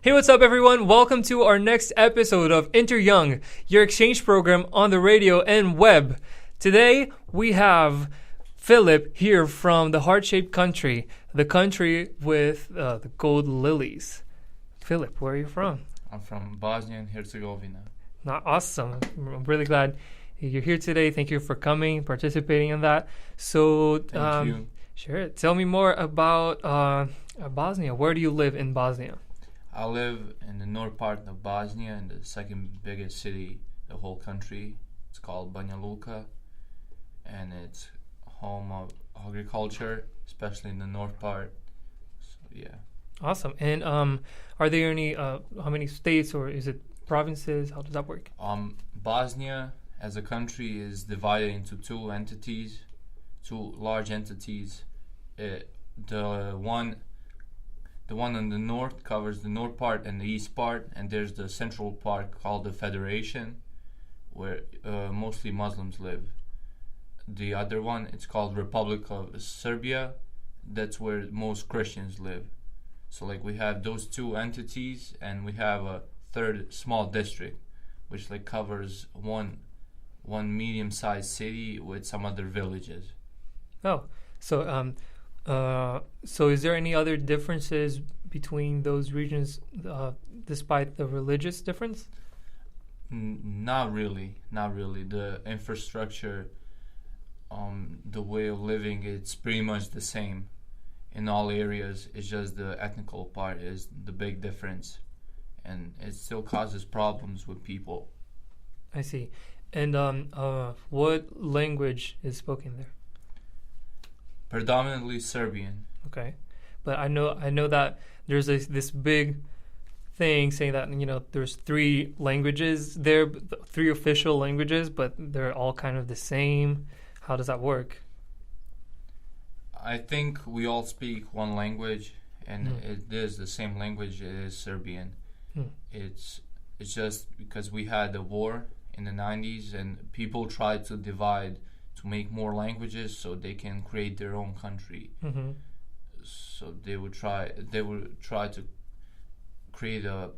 Hey, what's up, everyone? Welcome to our next episode of InterJovem, your exchange program on the radio and web. Today, we have Philip here from the heart-shaped country, the country with the gold lilies. Philip, where are you from? I'm from Bosnia and Herzegovina. Awesome. I'm really glad you're here today. Thank you for coming, participating in that. So, Thank you. Sure. Tell me more about Bosnia. Where do you live in Bosnia? I live in the north part of Bosnia, in the second biggest city, the whole country. It's called Banja Luka, and it's home of agriculture, especially in the north part. So, yeah. Awesome. And are there any, how many states or is it provinces? How does that work? Bosnia, as a country, is divided into two large entities. The one on the north covers the north part and the east part, and there's the central part called the Federation, where mostly Muslims live. The other one, it's called Republic of Serbia. That's where most Christians live. So like we have those two entities, and we have a third small district, which like covers one medium-sized city with some other villages. Oh, so so is there any other differences between those regions, despite the religious difference? Not really. The infrastructure, the way of living, it's pretty much the same in all areas. It's just the ethnical part is the big difference, and it still causes problems with people. I see. And what language is spoken there? Predominantly Serbian. Okay, but I know that there's this big thing saying that there's three languages there, three official languages, but they're all kind of the same. How does that work? I think we all speak one language, and it is the same language. It is Serbian. It's just because we had a war in the 90s, and people tried to divide to make more languages so they can create their own country. So they would try to create a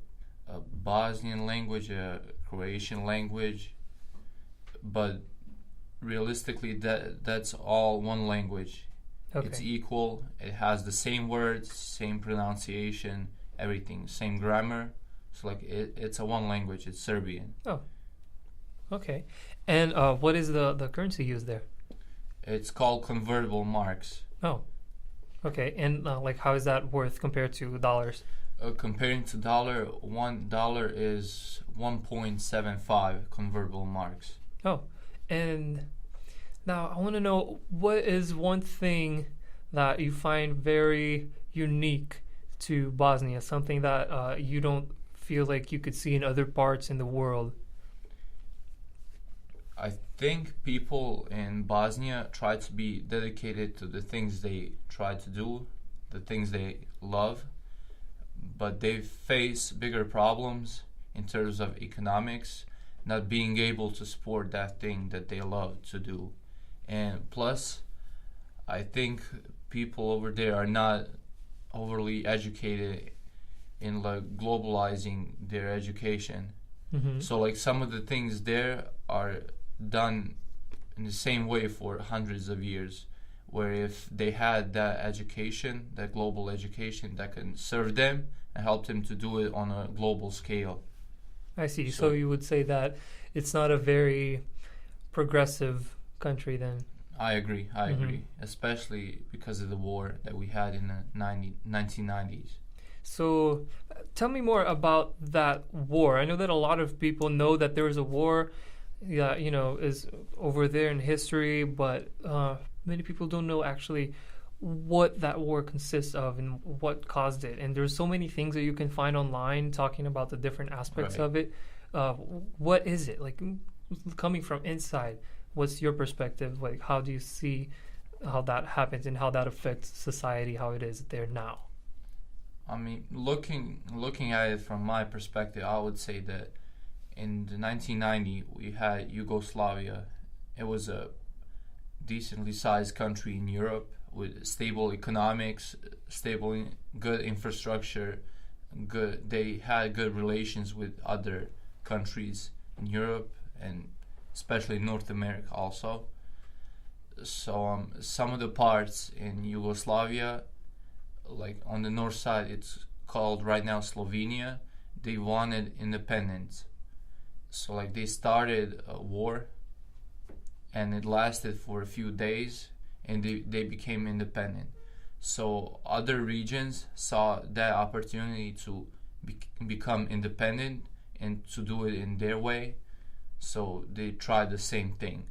Bosnian language, a Croatian language, but realistically that's all one language. Okay. It's equal. It has the same words, same pronunciation, everything, same grammar. So like it's a one language. It's Serbian. Oh, okay. And what is the currency used there? It's called convertible marks. Oh, okay. And like, how is that worth compared to dollars? Comparing to dollar, $1 is 1.75 convertible marks. Oh, and now I want to know, what is one thing that you find very unique to Bosnia, something that you don't feel like you could see in other parts in the world? I think people in Bosnia try to be dedicated to the things they try to do, the things they love, but they face bigger problems in terms of economics, not being able to support that thing that they love to do. And plus, I think people over there are not overly educated in like globalizing their education. So like some of the things there are done in the same way for hundreds of years, where if they had that education, that global education that can serve them and help them to do it on a global scale. I see. So you would say that it's not a very progressive country then? I agree, especially because of the war that we had in the 1990s. So tell me more about that war. I know that a lot of people know that there was a war that, is over there in history, but many people don't know actually what that war consists of and what caused it. And there's so many things that you can find online talking about the different aspects of it. What is it? Like, coming from inside, what's your perspective? Like, how do you see how that happens and how that affects society, how it is there now? I mean, looking at it from my perspective, I would say that in the 1990 we had Yugoslavia. It was a decently sized country in Europe with stable economics, stable, good infrastructure, good. They had good relations with other countries in Europe and especially North America also. So some of the parts in Yugoslavia, like on the north side, it's called right now Slovenia. They wanted independence, so like they started a war, and it lasted for a few days, and they became independent. So other regions saw that opportunity to become independent and to do it in their way, so they tried the same thing.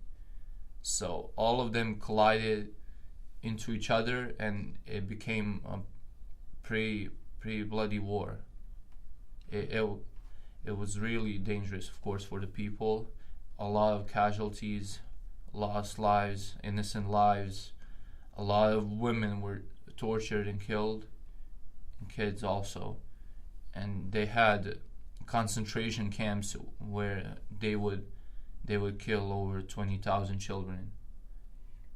So all of them collided into each other, and it became a pretty bloody war. It was really dangerous, of course, for the people. A lot of casualties, lost lives, innocent lives. A lot of women were tortured and killed, and kids also. And they had concentration camps where they would kill over 20,000 children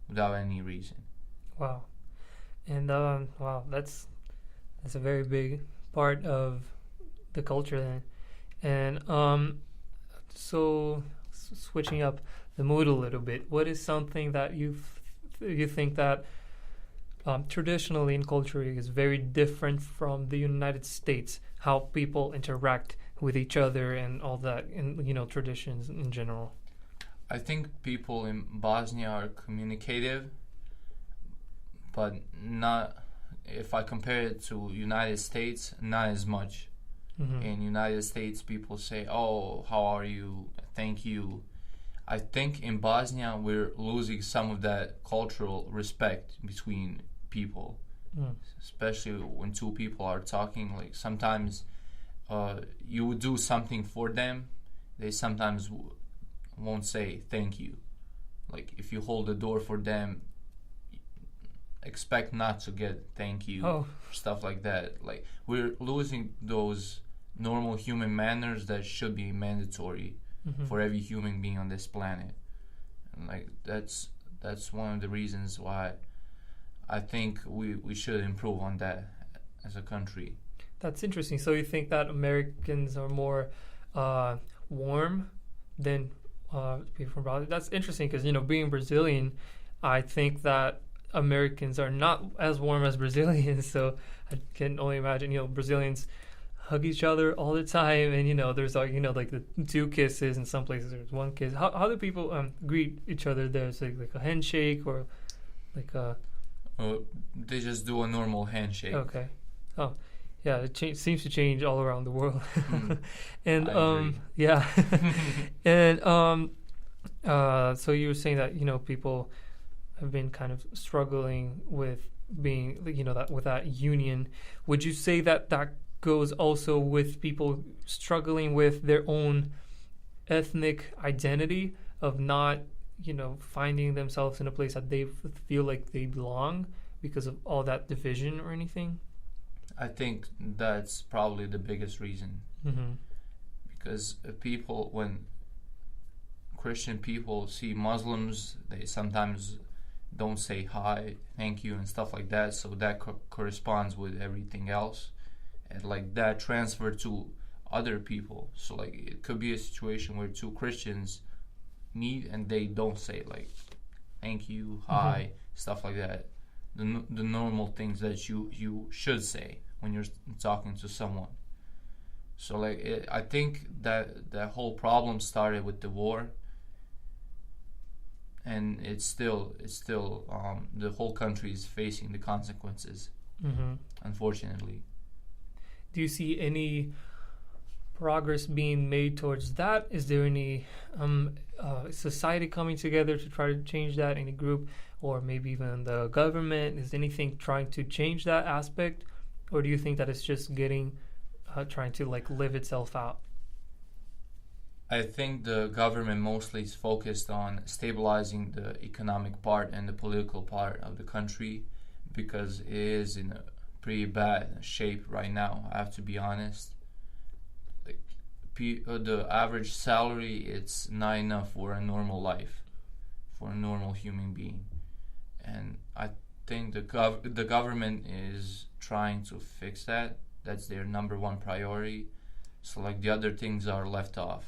without any reason. Wow. And wow, that's a very big part of the culture then. And so switching up the mood a little bit, what is something that you think that traditionally and culturally is very different from the United States, how people interact with each other and all that, and traditions in general? I think people in Bosnia are communicative, but not, if I compare it to United States, not as much. Mm-hmm. In United States, people say, "Oh, how are you? Thank you." I think in Bosnia we're losing some of that cultural respect between people, especially when two people are talking. Like sometimes you would do something for them, they sometimes won't say thank you. Like if you hold the door for them, expect not to get thank you, stuff like that. Like we're losing those normal human manners that should be mandatory for every human being on this planet. And like that's one of the reasons why I think we should improve on that as a country. That's interesting. So you think that Americans are more warm than people from Brazil? That's interesting because, being Brazilian, I think that Americans are not as warm as Brazilians. So I can only imagine, Brazilians hug each other all the time, and there's like the two kisses. In some places there's one kiss. How do people greet each other there? Is it like a handshake or like a? They just do a normal handshake. Okay. Oh, yeah. It seems to change all around the world. And yeah. And so you were saying that people have been kind of struggling with being that with that union. Would you say that goes also with people struggling with their own ethnic identity of not finding themselves in a place that they feel like they belong because of all that division or anything? I think that's probably the biggest reason. Because people, when Christian people see Muslims, they sometimes don't say hi, thank you, and stuff like that, so that corresponds with everything else, and like that transfer to other people. So like it could be a situation where two Christians meet and they don't say like thank you, hi, stuff like that, the normal things that you should say when you're talking to someone. So like I think that whole problem started with the war, and it's still the whole country is facing the consequences, unfortunately. Do you see any progress being made towards that? Is there any society coming together to try to change that? Any group, or maybe even the government? Is anything trying to change that aspect, or do you think that it's just trying to like live itself out? I think the government mostly is focused on stabilizing the economic part and the political part of the country, because it is in a pretty bad shape right now, I have to be honest. Like the average salary, it's not enough for a normal life, for a normal human being. And I think the government is trying to fix that That's their number one priority. So like the other things are left off,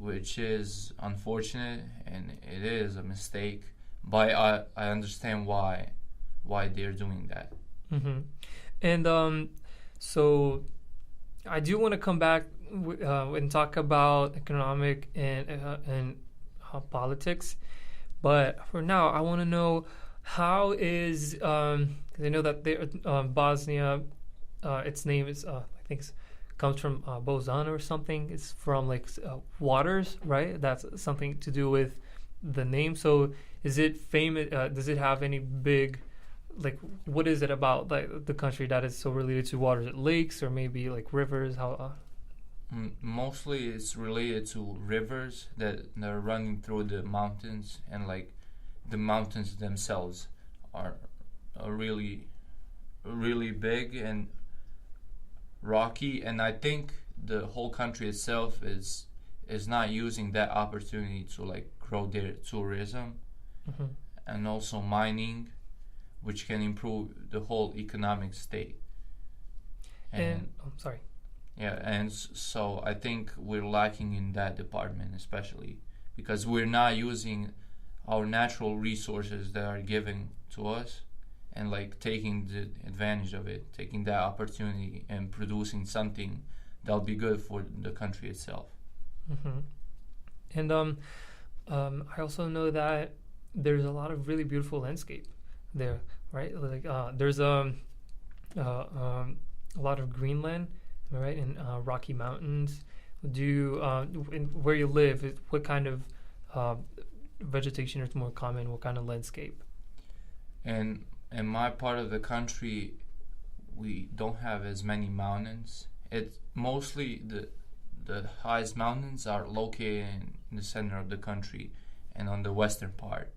which is unfortunate, and it is a mistake. But I understand why they're doing that. Mm-hmm. And so I do want to come back and talk about economic and politics. But for now, I want to know how is, 'cause I know that Bosnia, its name is, I think comes from Bozan or something. It's from like waters, right? That's something to do with the name. So is it famous? Does it have any big, like, what is it about like the country that is so related to water? Is it lakes or maybe like rivers? How? Mostly it's related to rivers that are running through the mountains, and like the mountains themselves are really really big and rocky, and I think the whole country itself is not using that opportunity to like grow their tourism Mm-hmm. and also mining, which can improve the whole economic state. And I'm sorry. Yeah, and so I think we're lacking in that department, especially because we're not using our natural resources that are given to us, and like taking the advantage of it, taking that opportunity and producing something that'll be good for the country itself. Mm-hmm. And I also know that there's a lot of really beautiful landscape there, right? Like there's a lot of greenland, right, and Rocky Mountains. Where you live, what kind of vegetation is more common? What kind of landscape? And in my part of the country, we don't have as many mountains. It's mostly the highest mountains are located in the center of the country and on the western part.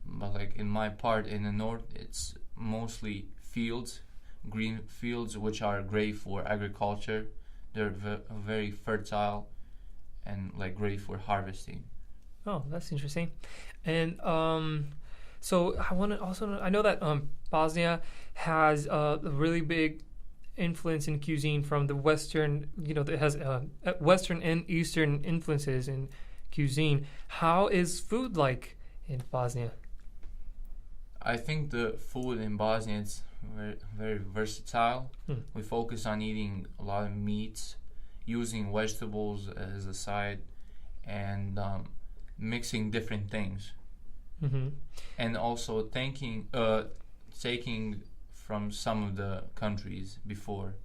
But like in my part in the north, it's mostly fields, green fields, which are great for agriculture. They're very fertile and like great for harvesting. Oh, that's interesting. And so I want to also know, I know that Bosnia has a really big influence in cuisine from the Western, it has Western and Eastern influences in cuisine. How is food like in Bosnia? I think the food in Bosnia is very, very versatile. We focus on eating a lot of meats, using vegetables as a side, and mixing different things. Mm-hmm. And also taking from some of the countries before,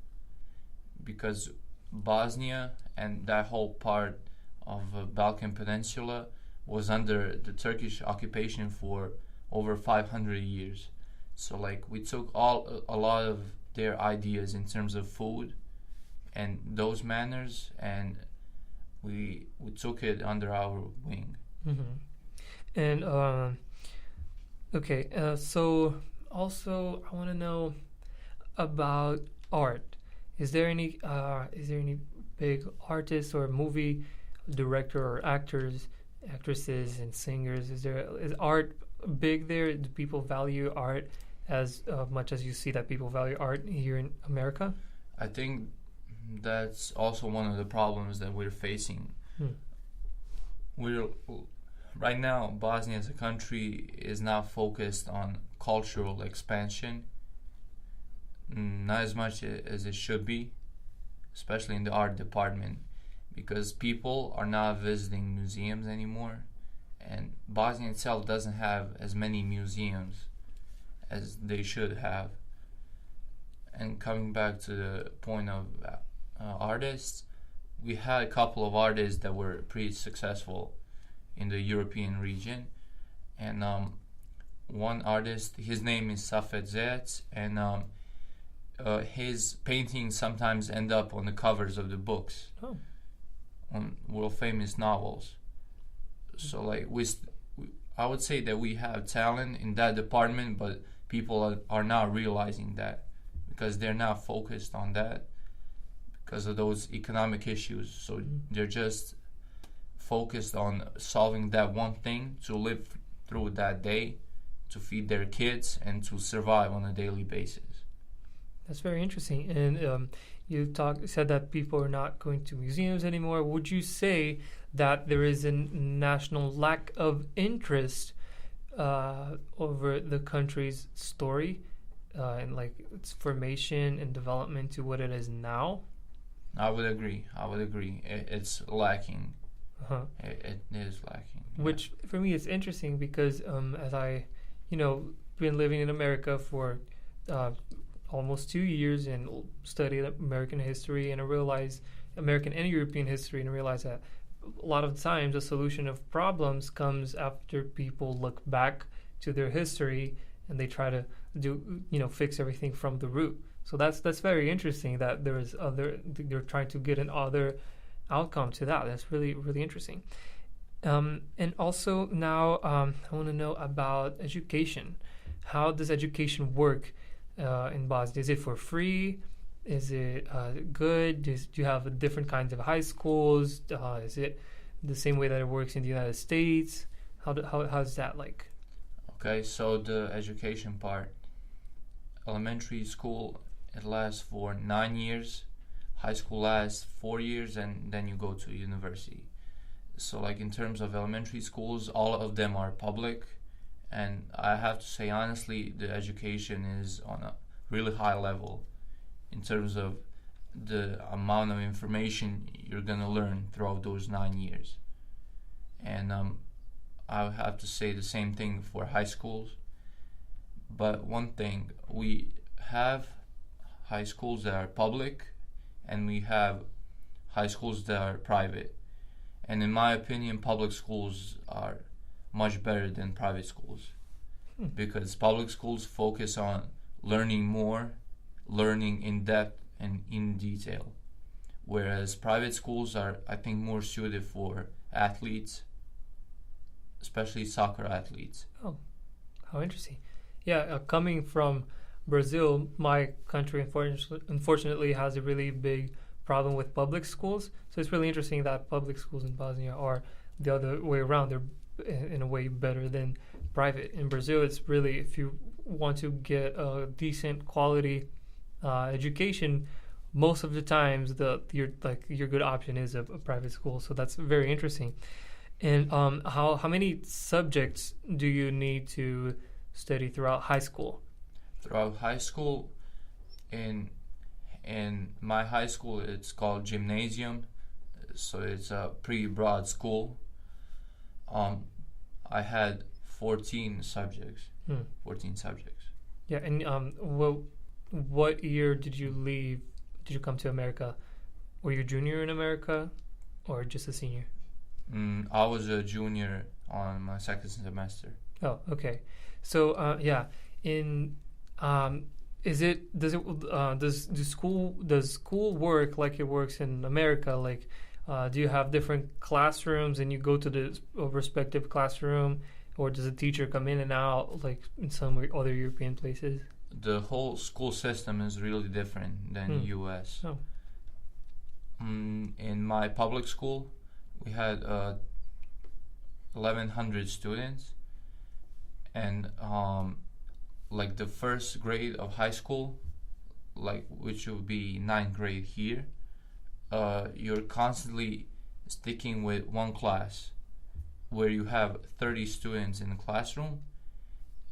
because Bosnia and that whole part of Balkan Peninsula was under the Turkish occupation for over 500 years. So like we took a lot of their ideas in terms of food and those manners, and we took it under our wing. Mm-hmm. And okay, so also I want to know about art. Is there any big artists or movie director or actresses and singers? Is art big there? Do people value art as much as you see that people value art here in America? I think that's also one of the problems that we're facing. Right now, Bosnia as a country is not focused on cultural expansion, not as much as it should be, especially in the art department, because people are not visiting museums anymore, and Bosnia itself doesn't have as many museums as they should have. And coming back to the point of artists, we had a couple of artists that were pretty successful in the European region, and one artist, his name is Safet Zec, and his paintings sometimes end up on the covers of the books, on world famous novels. So like I would say that we have talent in that department, but people are not realizing that because they're not focused on that because of those economic issues. So they're just focused on solving that one thing to live through that day, to feed their kids, and to survive on a daily basis. That's very interesting. And you said that people are not going to museums anymore. Would you say that there is a national lack of interest over the country's story and like its formation and development to what it is now? I would agree. It's lacking. Uh-huh. It is lacking. Which for me is interesting because as I, been living in America for almost 2 years and studied American history, and I realized American and European history, and I realized that a lot of times the solution of problems comes after people look back to their history and they try to fix everything from the root. So that's very interesting that they're trying to get another outcome to that. That's really, really interesting. And also now I want to know about education. How does education work in Bosnia? Is it for free? Is it good? Do you have different kinds of high schools? Is it the same way that it works in the United States? How's that like? Okay, so the education part. Elementary school, it lasts for 9 years. High school lasts 4 years, and then you go to university. So like in terms of elementary schools, all of them are public. And I have to say honestly, the education is on a really high level in terms of the amount of information you're going to learn throughout those 9 years. And I would have to say the same thing for high schools. But one thing, we have high schools that are public and we have high schools that are private. And in my opinion, public schools are much better than private schools because public schools focus on learning more, learning in depth and in detail, whereas private schools are, I think, more suited for athletes, especially soccer athletes. Oh, how interesting. Yeah, coming from Brazil, my country unfortunately has a really big problem with public schools. So it's really interesting that public schools in Bosnia are the other way around. They're in a way better than private. In Brazil, it's really, if you want to get a decent quality education, most of the times your good option is a private school. So that's very interesting. And how many subjects do you need to study throughout high school? Throughout high school, in my high school, it's called gymnasium, so it's a pretty broad school. I had 14 subjects. 14 subjects. Yeah, and what year did you leave? Did you come to America? Were you a junior in America, or just a senior? I was a junior on my second semester. Oh, okay. So does school work like it works in America? Like, do you have different classrooms and you go to the respective classroom, or does a teacher come in and out like in some other European places? The whole school system is really different than U.S. Oh. In my public school, we had 1,100 students, and like the first grade of high school, like which would be 9th grade here, you're constantly sticking with one class where you have 30 students in the classroom,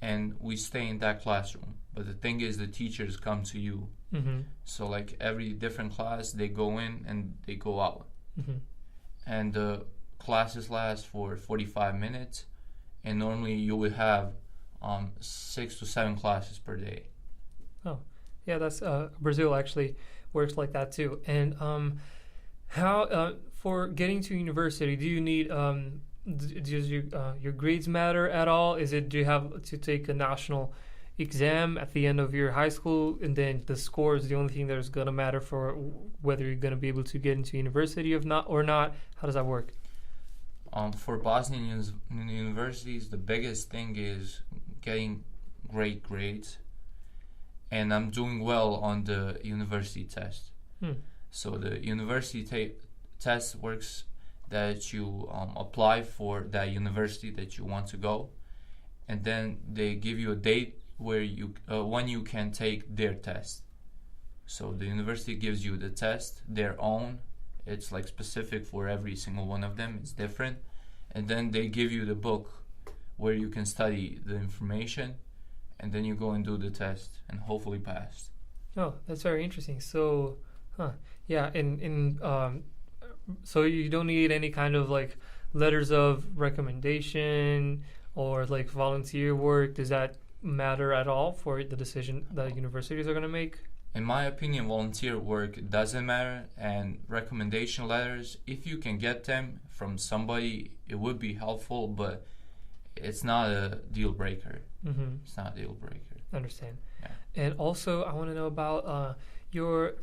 and we stay in that classroom. But the thing is, the teachers come to you. Mm-hmm. So like every different class, they go in and they go out. Mm-hmm. And the classes last for 45 minutes, and normally you would have 6 to 7 classes per day. Oh, yeah, that's Brazil actually works like that too. And how for getting to university, do you need does your grades matter at all? Do you have to take a national exam at the end of your high school, and then the score is the only thing that is going to matter for whether you're going to be able to get into university or not? How does that work? For Bosnian universities, the biggest thing is getting great grades, and I'm doing well on the university test. So the university test works that you apply for that university that you want to go, and then they give you a date where when you can take their test. So the university gives you the test, their own. It's like specific for every single one of them. It's different. And then they give you the book where you can study the information, and then you go and do the test and hopefully pass. Oh, that's very interesting. So, yeah, so you don't need any kind of like letters of recommendation or like volunteer work. Does that matter at all for the decision that universities are going to make? In my opinion, volunteer work doesn't matter, and recommendation letters, if you can get them from somebody, it would be helpful, but it's not a deal breaker. Mm-hmm. It's not a deal breaker. Understand. Yeah. And also, I want to know about your.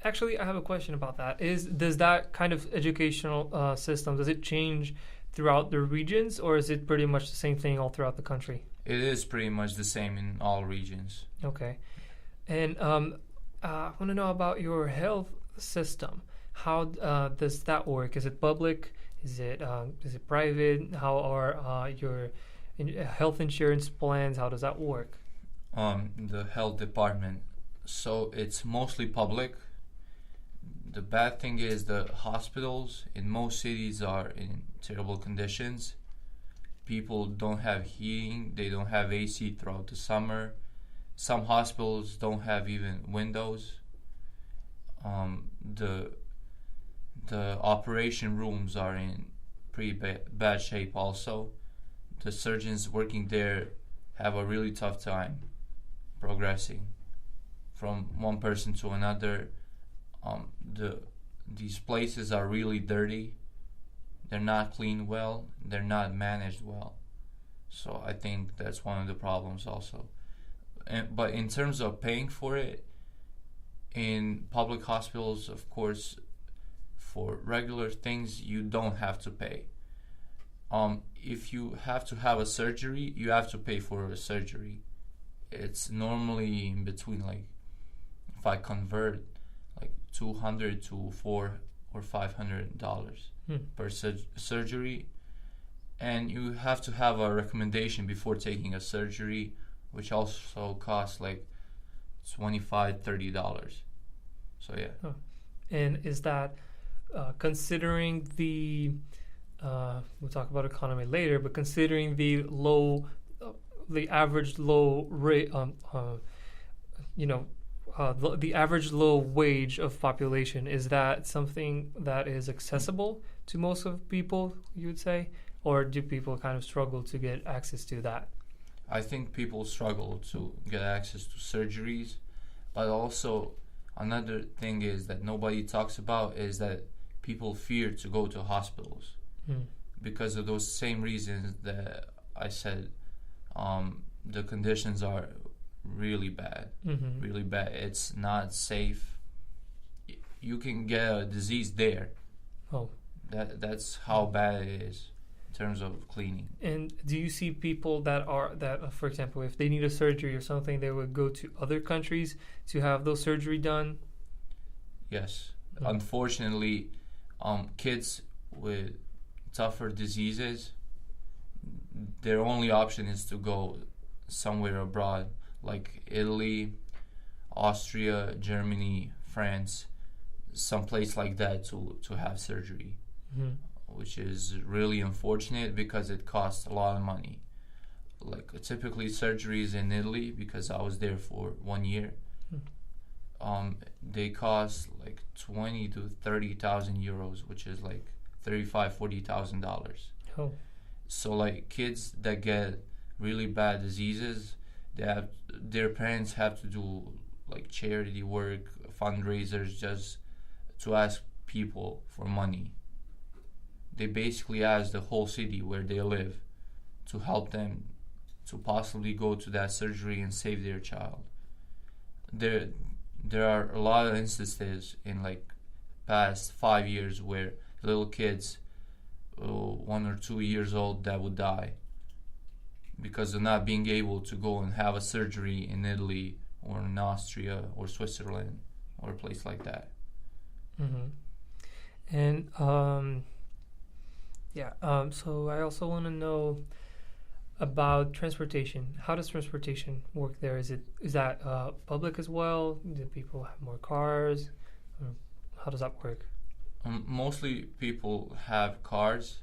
Actually, I have a question about that. Does that kind of educational system, does it change throughout the regions, or is it pretty much the same thing all throughout the country? It is pretty much the same in all regions. Okay. And I want to know about your health system. How does that work? Is it public? Is it private? How are your health insurance plans? How does that work? The health department. So it's mostly public. The bad thing is the hospitals in most cities are in terrible conditions. People don't have heating. They don't have AC throughout the summer. Some hospitals don't have even windows. The operation rooms are in pretty bad shape also. The surgeons working there have a really tough time progressing from one person to another. These places are really dirty. They're not cleaned well. They're not managed well. So I think that's one of the problems also. But in terms of paying for it, in public hospitals, of course, for regular things, you don't have to pay. If you have to have a surgery, you have to pay for a surgery. It's normally in between, like, if I convert, like $200 to $400 or $500 per surgery, and you have to have a recommendation before taking a surgery, which also costs like $25-30. So yeah. Oh. And is that considering the we'll talk about economy later, but considering the average low rate, the average low wage of population, is that something that is accessible to most of people, you would say, or do people kind of struggle to get access to that? I think people struggle to get access to surgeries, but also another thing is that nobody talks about is that people fear to go to hospitals because of those same reasons that I said. The conditions are really bad, really bad. It's not safe. You can get a disease there. Oh, that's how bad it is. Terms of cleaning. And do you see people that for example, if they need a surgery or something, they would go to other countries to have those surgery done? Yes. Unfortunately, kids with tougher diseases, their only option is to go somewhere abroad, like Italy, Austria, Germany, France, someplace like that to have surgery. Which is really unfortunate because it costs a lot of money. Like typically surgeries in Italy, because I was there for 1 year, they cost like 20 to 30,000 euros, which is like $35,000-40,000. Oh. So like kids that get really bad diseases, their parents have to do like charity work, fundraisers, just to ask people for money. They basically ask the whole city where they live to help them to possibly go to that surgery and save their child. There are a lot of instances in like past 5 years where little kids, 1 or 2 years old, that would die because of not being able to go and have a surgery in Italy or in Austria or Switzerland or a place like that. And so I also want to know, about transportation. How does transportation work there? Is that public as well? Do people have more cars? Or how does that work? Mostly people have cars.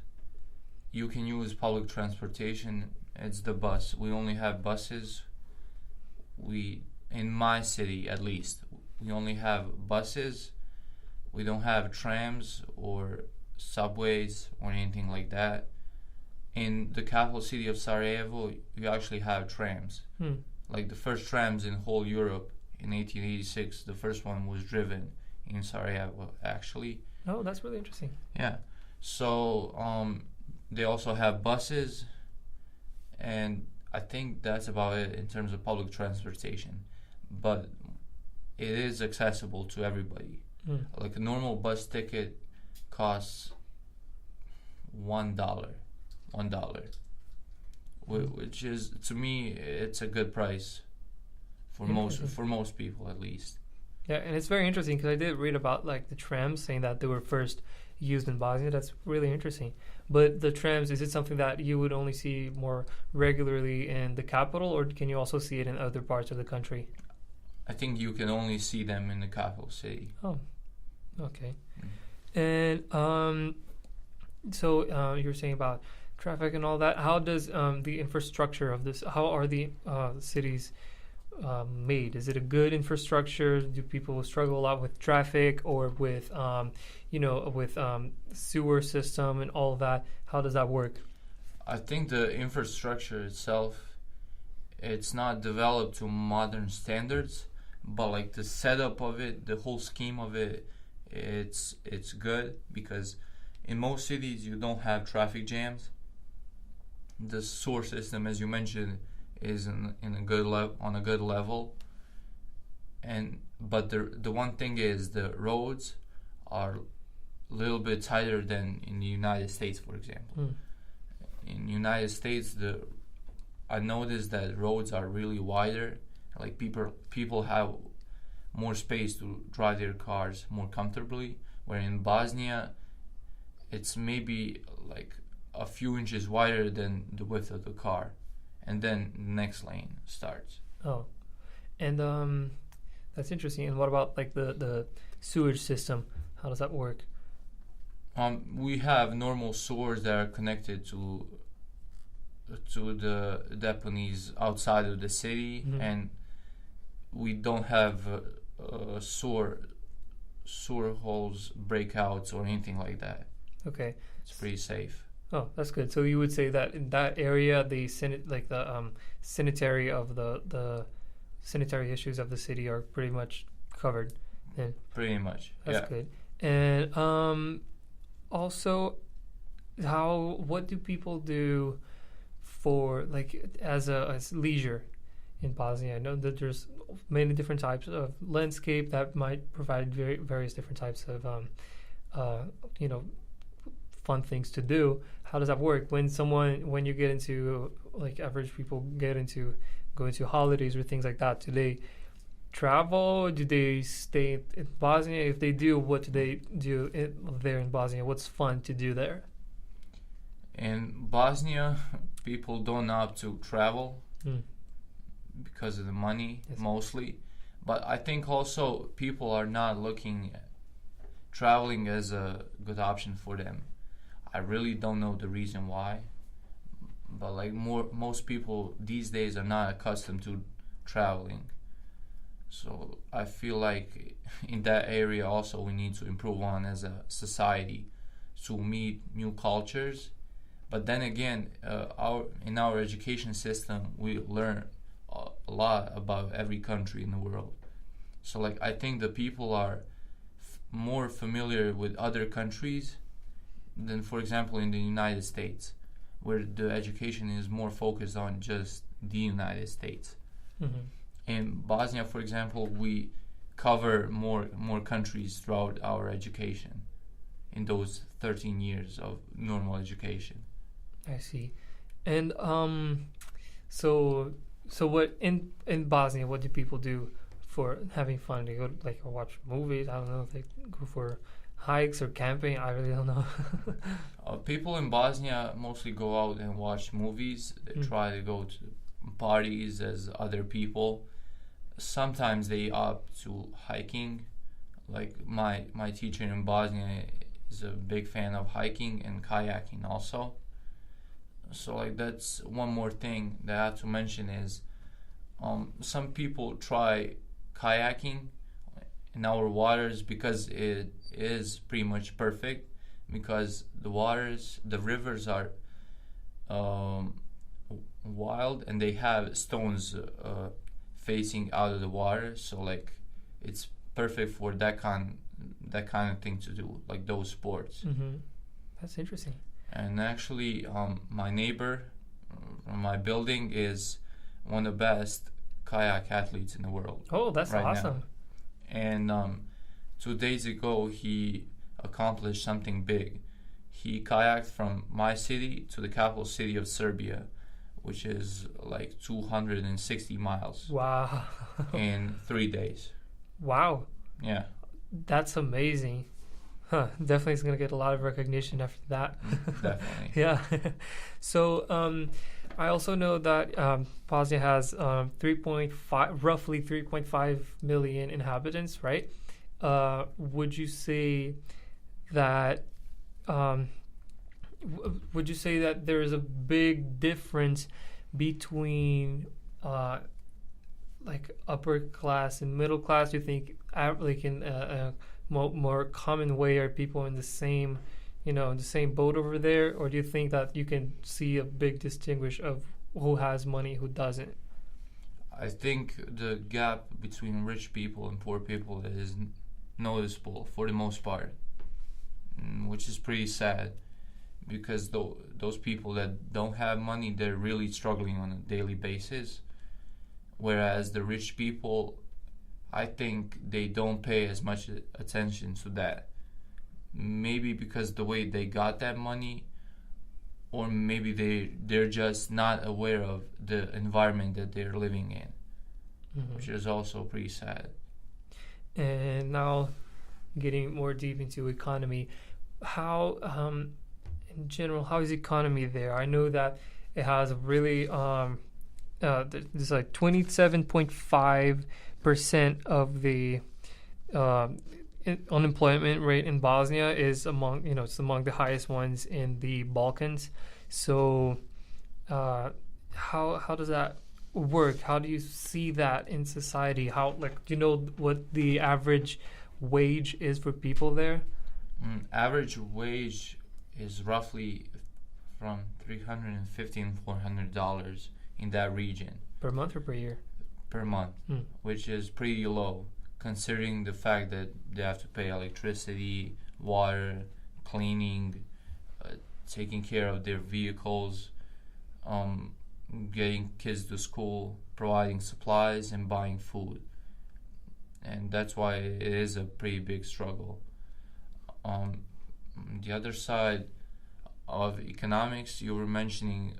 You can use public transportation. It's the bus. We only have buses. In my city at least, we only have buses. We don't have trams or subways or anything like that. In the capital city of Sarajevo, you actually have trams. Like the first trams in whole Europe in 1886, the first one was driven in Sarajevo, actually. Oh, that's really interesting. Yeah. So they also have buses, and I think that's about it in terms of public transportation. But it is accessible to everybody. Like a normal bus ticket costs $1, which is, to me, it's a good price for most people at least. Yeah, and it's very interesting because I did read about like the trams, saying that they were first used in Bosnia. That's really interesting. But the trams, is it something that you would only see more regularly in the capital, or can you also see it in other parts of the country? I think you can only see them in the capital city. Oh, okay. And so you were saying about traffic and all that. How does the infrastructure of this? How are the cities made? Is it a good infrastructure? Do people struggle a lot with traffic or with sewer system and all of that? How does that work? I think the infrastructure itself, it's not developed to modern standards, but like the setup of it, the whole scheme of it, it's good, because in most cities you don't have traffic jams. The sewer system, as you mentioned, is on a good level, but the one thing is the roads are a little bit tighter than in the United States, for example. In the United States, I noticed that roads are really wider. Like people have more space to drive their cars more comfortably. Where in Bosnia, it's maybe like a few inches wider than the width of the car, and then the next lane starts. Oh, and that's interesting. And what about like the sewage system? How does that work? We have normal sewers that are connected to the depots outside of the city, and we don't have sewer holes, breakouts, or anything like that. Okay, it's pretty safe. Oh, that's good. So you would say that in that area, the sanitary of the sanitary issues of the city are pretty much covered. Then pretty much. That's good. And also, what do people do for like as leisure in Bosnia? I know that there's many different types of landscape that might provide various different types of fun things to do. How does that work when you get into, like, average people go into holidays or things like that? Do they travel? Do they stay in Bosnia? If they do, what do they do there in Bosnia? What's fun to do there? In Bosnia, people don't opt to travel because of the money, mostly. But I think also people are not looking at traveling as a good option for them. I really don't know the reason why, but like most people these days are not accustomed to traveling. So I feel like in that area also we need to improve on as a society to meet new cultures. But then again, in our education system we learn a lot about every country in the world. So like I think the people are more familiar with other countries than, for example, in the United States, where the education is more focused on just the United States. In Bosnia, for example, we cover more countries throughout our education in those 13 years of normal education. I see. And so what in Bosnia, what do people do for having fun? They go watch movies. I don't know if they go for hikes or camping? I really don't know. People in Bosnia mostly go out and watch movies. They try to go to parties as other people. Sometimes they opt to hiking. Like my teacher in Bosnia is a big fan of hiking and kayaking also. So like that's one more thing that I have to mention is some people try kayaking in our waters because it is pretty much perfect, because the rivers are wild and they have stones facing out of the water, so like it's perfect for that kind of thing to do, like those sports. That's interesting. And actually, my neighbor from my building is one of the best kayak athletes in the world. Oh, that's right awesome. Now. And 2 days ago, he accomplished something big. He kayaked from my city to the capital city of Serbia, which is like 260 miles. Wow. in 3 days. Wow. Yeah. That's amazing. Huh. Definitely is going to get a lot of recognition after that. Definitely. Yeah. So I also know that Bosnia has roughly 3.5 million inhabitants, right? Would you say that there is a big difference between like upper class and middle class? Do you think like in a more common way, are people in the same boat over there, or do you think that you can see a big distinguish of who has money, who doesn't? I think the gap between rich people and poor people is noticeable for the most part, which is pretty sad, because those people that don't have money, they're really struggling on a daily basis, whereas the rich people, I think they don't pay as much attention to that. Maybe because the way they got that money, or maybe they're just not aware of the environment that they're living in, which is also pretty sad. And now, getting more deep into economy, how in general, how is the economy there? I know that it has a really there's like 27.5% of the unemployment rate in Bosnia is it's among the highest ones in the Balkans. So how does that work? How do you see that in society? How, like, do you know what the average wage is for people there? Average wage is roughly from $350 and $400 in that region. Per month or per year? Per month, which is pretty low, considering the fact that they have to pay electricity, water, cleaning, taking care of their vehicles, getting kids to school, providing supplies, and buying food. And that's why it is a pretty big struggle. The other side of economics, you were mentioning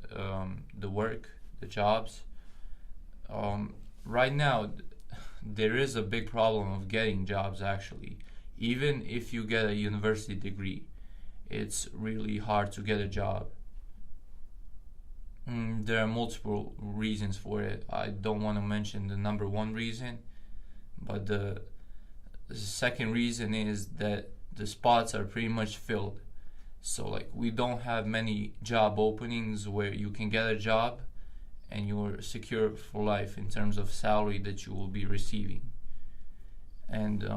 the work, the jobs. Right now, there is a big problem of getting jobs, actually. Even if you get a university degree, it's really hard to get a job. There are multiple reasons for it. I don't want to mention the number one reason, but the second reason is that the spots are pretty much filled. So like we don't have many job openings where you can get a job and you're secure for life in terms of salary that you will be receiving. And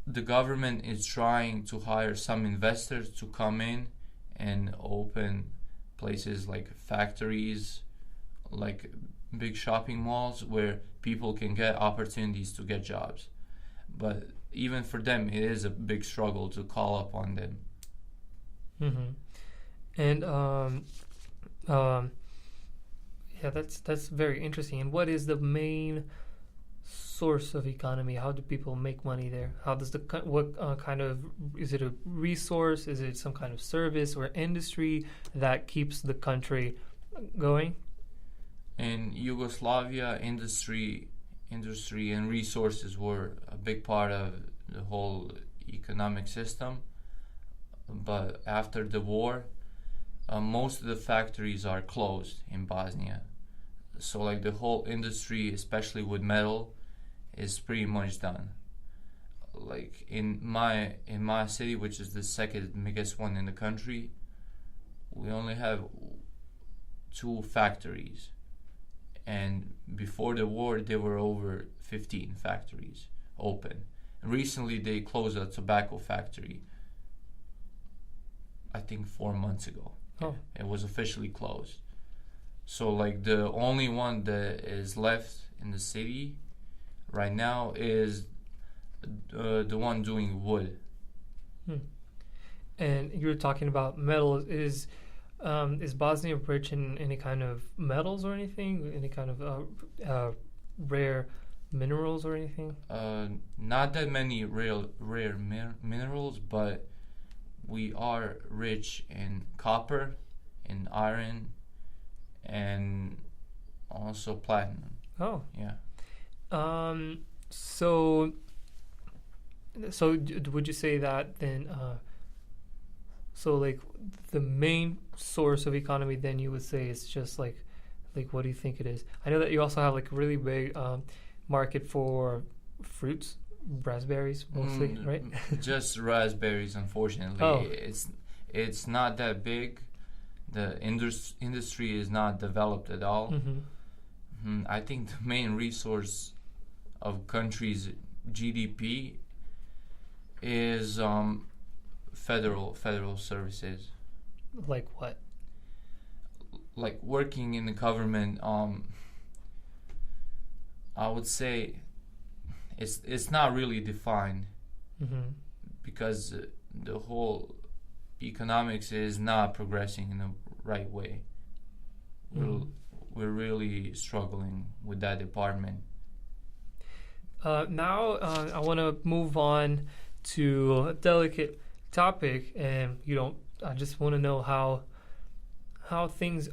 the government is trying to hire some investors to come in and open places like factories, like big shopping malls where people can get opportunities to get jobs. But even for them, it is a big struggle to call up on them. And yeah, that's very interesting. And what is the main source of economy? How do people make money there? How does what kind of, is it a resource? Is it some kind of service or industry that keeps the country going? In Yugoslavia, industry and resources were a big part of the whole economic system. But after the war, most of the factories are closed in Bosnia. So like the whole industry, especially with metal, is pretty much done. Like in my city, which is the second biggest one in the country, we only have 2 factories, and before the war there were over 15 factories open. Recently they closed a tobacco factory, I think 4 months ago. Oh. It was officially closed. So like the only one that is left in the city right now is the one doing wood. And you were talking about metal. Is Bosnia rich in any kind of metals or anything? Any kind of rare minerals or anything? Not that many rare minerals, but we are rich in copper, in iron, and also platinum. Oh. Yeah. So would you say that then? So like the main source of economy, then you would say is just like what do you think it is? I know that you also have like a really big market for fruits, raspberries mostly, right? Just raspberries, unfortunately. Oh. It's not that big. The industry is not developed at all. I think the main resource of countries' GDP is federal services. Like what? Like working in the government. I would say it's not really defined, because the whole economics is not progressing in the right way. We're really struggling with that department. Now I want to move on to a delicate topic, and I just want to know how things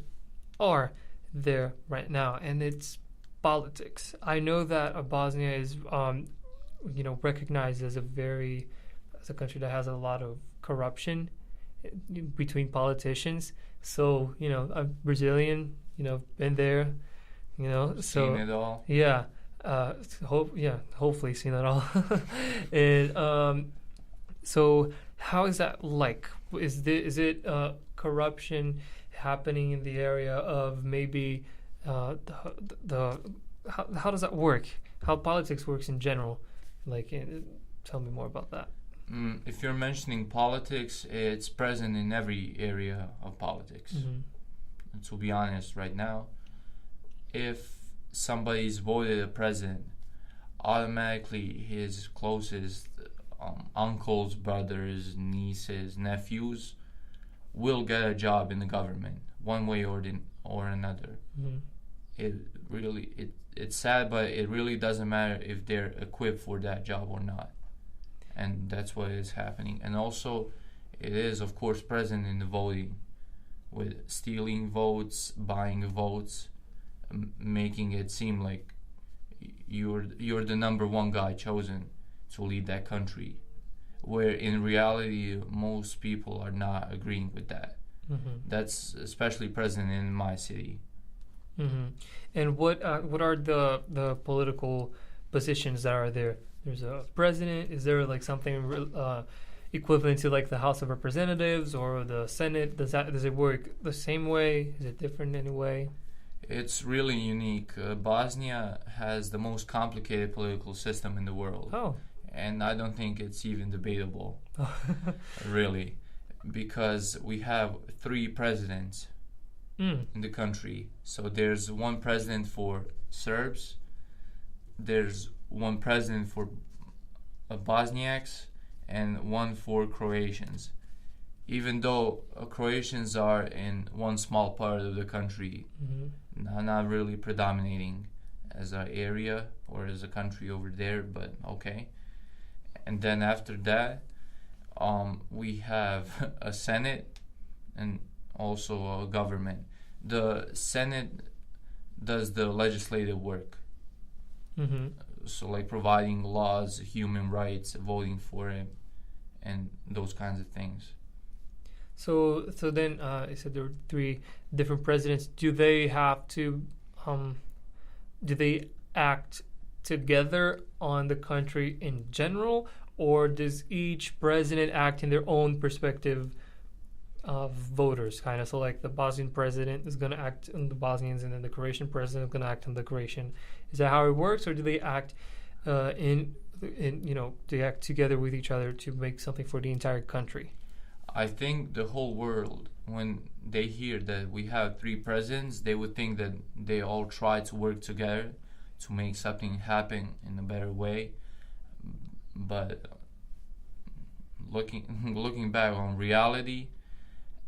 are there right now, and it's politics. I know that Bosnia is recognized as a country that has a lot of corruption between politicians. So a Brazilian, been there, so seen it all. Yeah. Hopefully seen it all. And so how is that like? Is it corruption happening in the area of maybe how does that work? How politics works in general? Like, tell me more about that. If you're mentioning politics, it's present in every area of politics. And to be honest, right now, if somebody's voted a president, automatically his closest uncles, brothers, nieces, nephews will get a job in the government one way or another. It's sad, but it really doesn't matter if they're equipped for that job or not. And that's what is happening. And also, it is, of course, present in the voting, with stealing votes, buying votes, making it seem like you're the number one guy chosen to lead that country, where in reality most people are not agreeing with that. That's especially present in my city. And what are the political positions that are there? There's a president. Is there like something equivalent to like the House of Representatives or the Senate? Does it work the same way? Is it different in any way? It's really unique. Bosnia has the most complicated political system in the world. Oh. And I don't think it's even debatable, really, because we have 3 presidents in the country. So there's one president for Serbs, there's one president for Bosniaks, and one for Croatians. Even though Croatians are in one small part of the country, not really predominating as an area or as a country over there, but okay. And then after that, we have a Senate and also a government. The Senate does the legislative work. So like providing laws, human rights, voting for it, and those kinds of things. So then you said there were 3 different presidents. Do they have to, do they act together on the country in general, or does each president act in their own perspective of voters, kind of? So like the Bosnian president is going to act on the Bosnians, and then the Croatian president is going to act on the Croatian. Is that how it works, or do they act do they act together with each other to make something for the entire country? I think the whole world, when they hear that we have 3 presidents, they would think that they all try to work together to make something happen in a better way. But looking back on reality,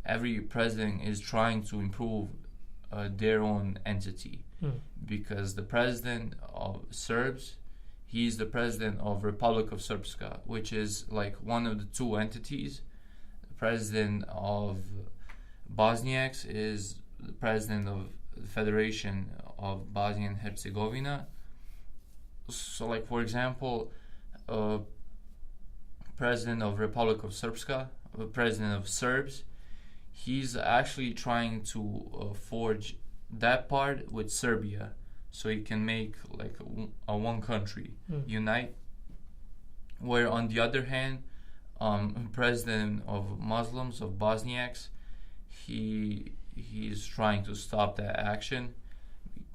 every president is trying to improve their own entity. Because the president of Serbs, he's the president of Republic of Srpska, which is like one of the 2 entities. The president of Bosniaks is the president of the Federation of Bosnia and Herzegovina. So like, for example, president of Republic of Srpska, president of Serbs, he's actually trying to forge that part with Serbia, so he can make like a one country unite. Where on the other hand, president of Muslims, of Bosniaks, he's trying to stop that action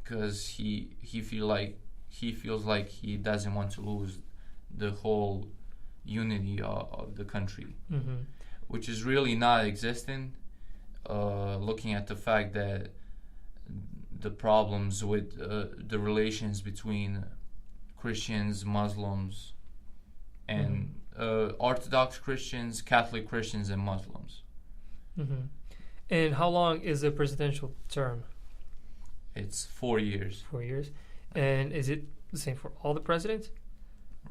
because he feels like he doesn't want to lose the whole unity of the country, which is really not existent. Looking at the fact that the problems with the relations between Christians, Muslims, and Orthodox Christians, Catholic Christians, and Muslims. And how long is a presidential term? It's 4 years. 4 years. And is it the same for all the presidents?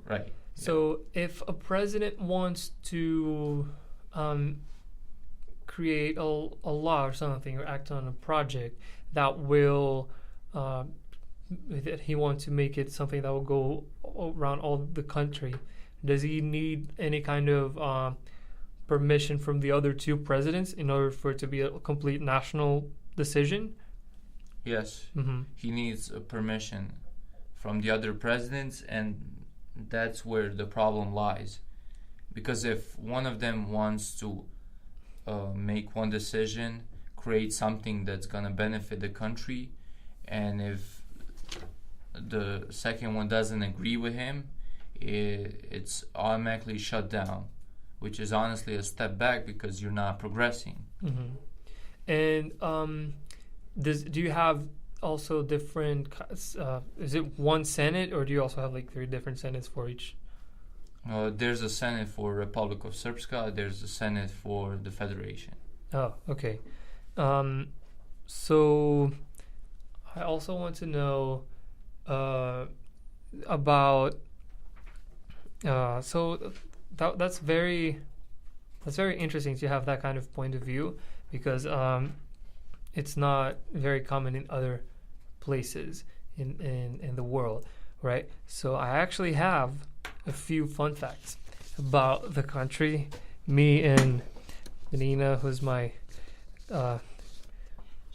Right. So if a president wants to create a law or something, or act on a project that will that he wants to make it something that will go around all the country, does he need any kind of permission from the other 2 presidents in order for it to be a complete national decision? Yes. He needs a permission from the other presidents, and that's where the problem lies. Because if one of them wants to make one decision, create something that's going to benefit the country, and if the second one doesn't agree with him, it's automatically shut down, which is honestly a step back because you're not progressing. And do you have also different, is it one Senate, or do you also have like 3 different Senates for each? There's a Senate for Republic of Srpska, there's a Senate for the Federation. Oh, okay. So I also want to know about so that's very interesting to have that kind of point of view, because it's not very common in other places in the world, right? So I actually have a few fun facts about the country. Me and Nina, who's my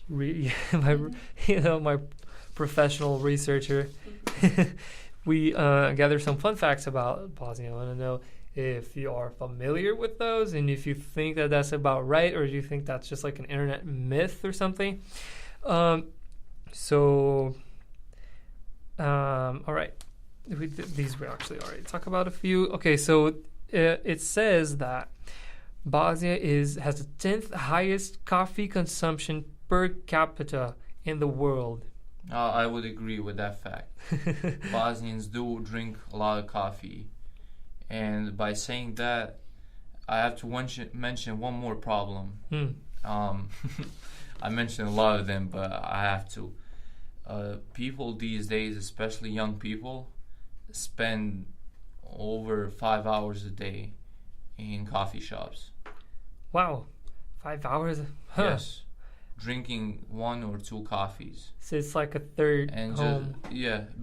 my professional researcher, we gathered some fun facts about Bosnia. I want to know if you are familiar with those, and if you think that that's about right, or do you think that's just like an internet myth or something. All right. These we actually already talked about a few. Okay, so it says that Bosnia has the 10th highest coffee consumption per capita in the world. I would agree with that fact. Bosnians do drink a lot of coffee. And by saying that, I have to mention one more problem. I mentioned a lot of them, but I have to. People these days, especially young people, spend over 5 hours a day in coffee shops. Wow, 5 hours? Huh. Yes, drinking 1 or 2 coffees. So it's like a third and home.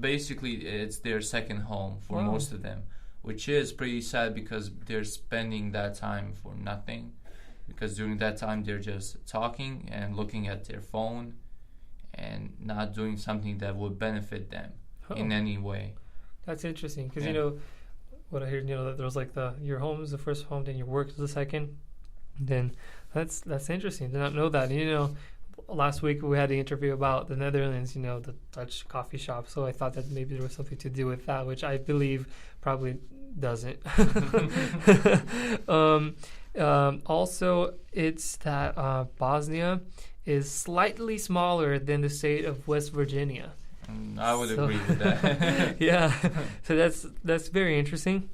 basically it's their second home for most of them. which is pretty sad because they're spending that time for nothing. Because during that time they're just talking and looking at their phone and not doing something that would benefit them in any way. That's interesting because what I hear, that there's like your home is the first home, then your work is the second. Then that's interesting. Did not know that. Last week we had the interview about the Netherlands, the Dutch coffee shop. So I thought that maybe there was something to do with that, which I believe probably doesn't. Also, it's that Bosnia is slightly smaller than the state of West Virginia. I would agree with that. Yeah, so that's very interesting.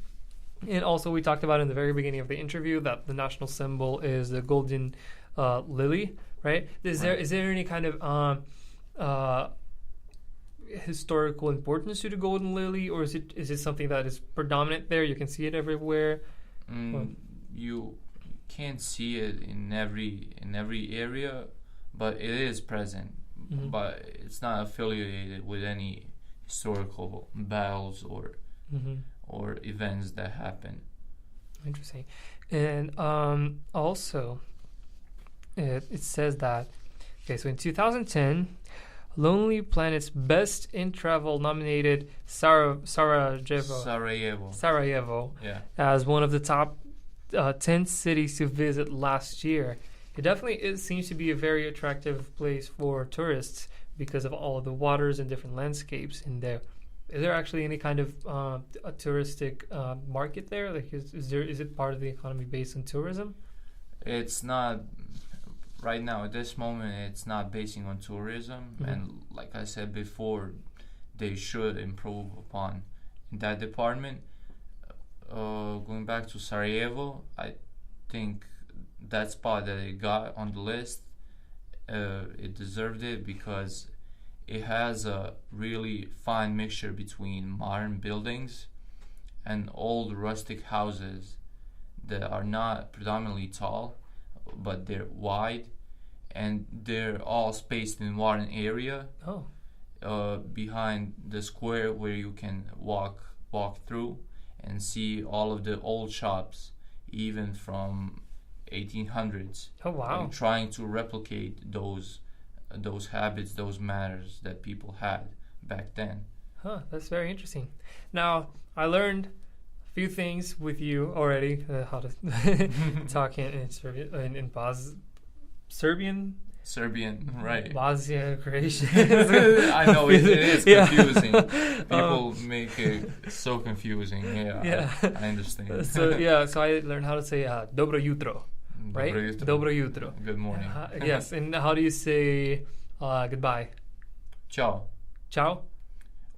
And also, we talked about in the very beginning of the interview that the national symbol is the golden lily, right? Is there any kind of historical importance to the golden lily, or is it something that is predominant there? You can see it everywhere. You can't see it in every area, but it is present. Mm-hmm. But it's not affiliated with any historical battles or events that happen. Interesting. And also, it says that, so in 2010, Lonely Planet's Best in Travel nominated Sarajevo as one of the top 10 cities to visit last year. It seems to be a very attractive place for tourists because of all the waters and different landscapes in there. Is there actually any kind of a touristic market there? Like, is it part of the economy based on tourism? It's not right now. At this moment, it's not basing on tourism. Mm-hmm. And like I said before, they should improve upon that department. Going back to Sarajevo, I think that spot that it got on the list, it deserved it because it has a really fine mixture between modern buildings and old rustic houses that are not predominantly tall, but they're wide, and they're all spaced in one area. Behind the square where you can walk through and see all of the old shops, even from 1800s. Oh wow! Like trying to replicate those habits, those manners that people had back then. That's very interesting. Now, I learned a few things with you already, how to talk in Serbian, in Serbian? Serbian, right. Bosnia, Croatian. I know, it is confusing. People make it so confusing. Yeah. I understand. So I learned how to say dobro jutro. Right? Dobro jutro. Good morning. Yes, and how do you say goodbye? Ciao. Ciao?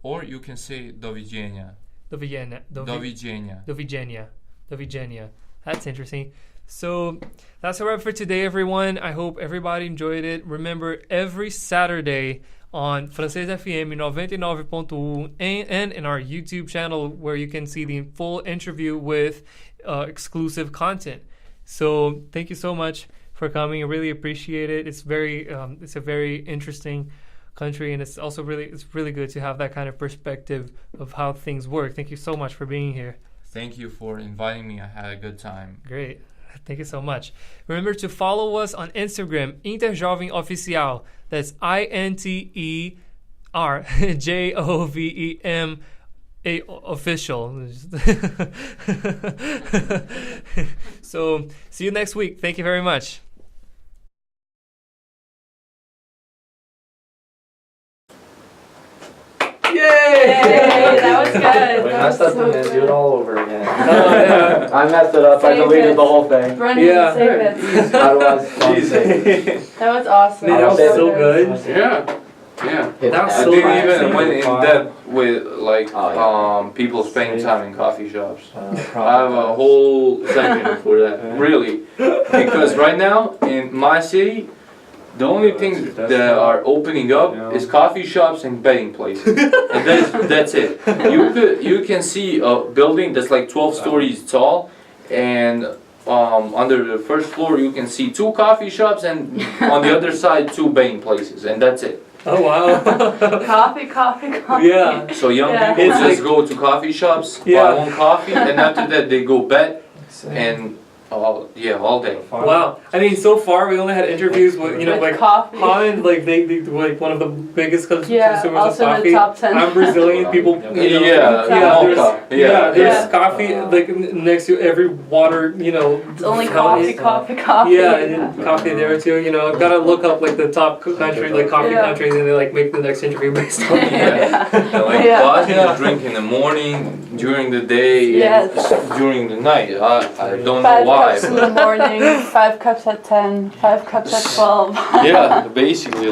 Or you can say doviđenja. Doviđenja. That's interesting. So that's a wrap for today, everyone. I hope everybody enjoyed it. Remember, every Saturday on Francês FM 99.1 and in our YouTube channel where you can see the full interview with exclusive content. So thank you so much for coming. I really appreciate it. It's a very interesting country, and it's also really good to have that kind of perspective of how things work. Thank you so much for being here. Thank you for inviting me. I had a good time. Great. Thank you so much. Remember to follow us on Instagram, InterJovem Oficial. That's INTERJOVEM official. So see you next week. Thank you very much. Yay! That was good. We messed up so and do it all over again. Yeah. I messed it up. Save I deleted it. the whole thing. Brendan, save it. How do I That was awesome. That was so good. Yeah. That was I so didn't even awesome. went in depth with people spending time in coffee shops. I have a whole section for that, really, because right now in my city, the only things that are opening up is coffee shops and betting places, and that's it. You can see a building that's like 12 stories tall, and under the first floor you can see 2 coffee shops, and on the other side 2 betting places, and that's it. Oh wow. Coffee, coffee, coffee. Yeah. So young Yeah. people It's just like- go to coffee shops, Yeah. buy one coffee, and after that they go bed and all day. Wow. I mean, so far we only had interviews with With like coffee. Holland, like they like one of the biggest Yeah, consumers of also in coffee. the top 10. I'm Brazilian. People, Yeah, there's, mocha. there's Yeah. coffee like next to every water. It's only fountain. coffee. Yeah, and coffee there too. I've got to look up like the top country, like coffee Yeah. countries, and they like make the next interview based on that. Yeah. And like Yeah. Bosnia Yeah. drink in the morning, during the day, Yes. and during the night. I don't know 5 why. cups in the morning, 5 cups at 10, 5 cups at 12. Yeah, basically.